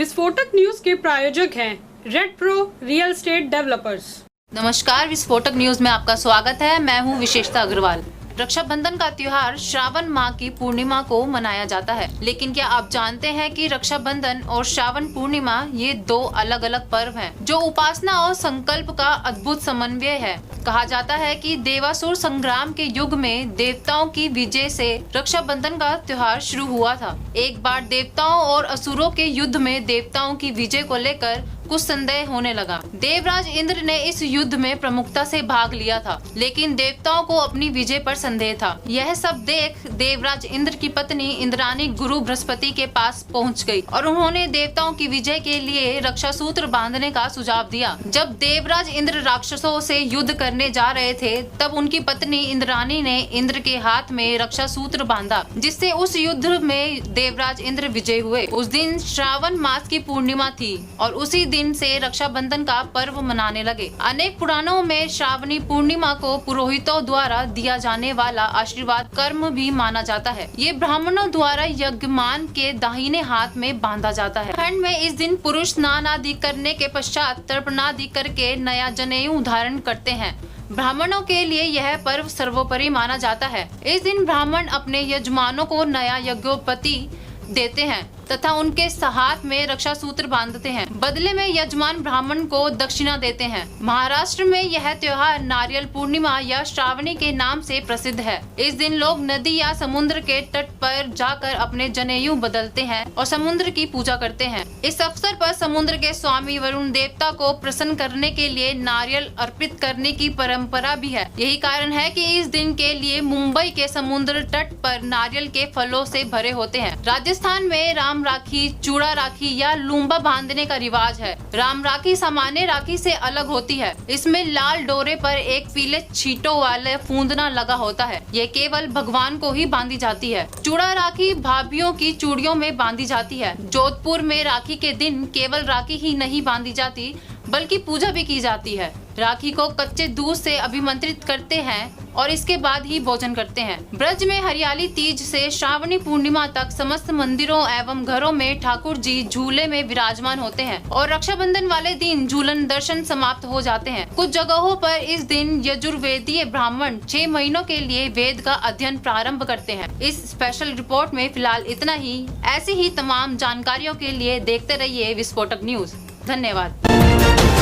विस्फोटक न्यूज के प्रायोजक हैं red pro real estate developers. नमस्कार, विस्फोटक न्यूज में आपका स्वागत है। मैं हूं विशेषता अग्रवाल। रक्षाबंधन का त्योहार श्रावण माह की पूर्णिमा को मनाया जाता है, लेकिन क्या आप जानते हैं कि रक्षाबंधन और श्रावण पूर्णिमा ये दो अलग अलग पर्व हैं, जो उपासना और संकल्प का अद्भुत समन्वय है। कहा जाता है कि देवासुर संग्राम के युग में देवताओं की विजय से रक्षाबंधन का त्योहार शुरू हुआ था। एक बार देवताओं और असुरों के युद्ध में देवताओं की विजय को लेकर कुछ संदेह होने लगा। देवराज इंद्र ने इस युद्ध में प्रमुखता से भाग लिया था, लेकिन देवताओं को अपनी विजय पर संदेह था। यह सब देख देवराज इंद्र की पत्नी इंद्राणी गुरु बृहस्पति के पास पहुंच गई और उन्होंने देवताओं की विजय के लिए रक्षा सूत्र बांधने का सुझाव दिया। जब देवराज इंद्र राक्षसों से युद्ध करने जा रहे थे, तब उनकी पत्नी इंद्राणी ने इंद्र के हाथ में रक्षा सूत्र बांधा, जिससे उस युद्ध में देवराज इंद्र विजय हुए। उस दिन श्रावण मास की पूर्णिमा थी और उसी दिन से रक्षाबंधन का पर्व मनाने लगे। अनेक पुराणों में श्रावणी पूर्णिमा को पुरोहितों द्वारा दिया जाने वाला आशीर्वाद कर्म भी माना जाता है। ये ब्राह्मणों द्वारा यज्ञमान के दाहिने हाथ में बांधा जाता है। खंड में इस दिन पुरुष स्नान आदि करने के पश्चात तर्पण आदि करके नया जनेऊ धारण करते हैं। ब्राह्मणों के लिए यह पर्व सर्वोपरि माना जाता है। इस दिन ब्राह्मण अपने यजमानों को नया यज्ञोपति देते हैं तथा उनके हाथ में रक्षा सूत्र बांधते हैं। बदले में यजमान ब्राह्मण को दक्षिणा देते हैं। महाराष्ट्र में यह त्योहार नारियल पूर्णिमा या श्रावणी के नाम से प्रसिद्ध है। इस दिन लोग नदी या समुद्र के तट पर जाकर अपने जनेऊ बदलते हैं और समुद्र की पूजा करते हैं। इस अवसर पर समुद्र के स्वामी वरुण देवता को प्रसन्न करने के लिए नारियल अर्पित करने की परंपरा भी है। यही कारण है कि इस दिन के लिए मुंबई के समुद्र तट पर नारियल के फलों से भरे होते हैं। राजस्थान में राम राखी, चूड़ा राखी या लूम्बा बांधने का रिवाज है। राम राखी सामान्य राखी से अलग होती है। इसमें लाल डोरे पर एक पीले छींटों वाले फूंदना लगा होता है। ये केवल भगवान को ही बांधी जाती है। चूड़ा राखी भाभीयों की चूड़ियों में बांधी जाती है। जोधपुर में राखी के दिन केवल राखी ही नहीं बांधी जाती, बल्कि पूजा भी की जाती है। राखी को कच्चे दूध से अभिमंत्रित करते हैं और इसके बाद ही भोजन करते हैं। ब्रज में हरियाली तीज से श्रावणी पूर्णिमा तक समस्त मंदिरों एवं घरों में ठाकुर जी झूले में विराजमान होते हैं और रक्षाबंधन वाले दिन झूलन दर्शन समाप्त हो जाते हैं। कुछ जगहों पर इस दिन यजुर्वेदीय ब्राह्मण 6 महीनों के लिए वेद का अध्ययन प्रारंभ करते हैं। इस स्पेशल रिपोर्ट में फिलहाल इतना ही। ऐसी ही तमाम जानकारियों के लिए देखते रहिए विस्फोटक न्यूज। धन्यवाद।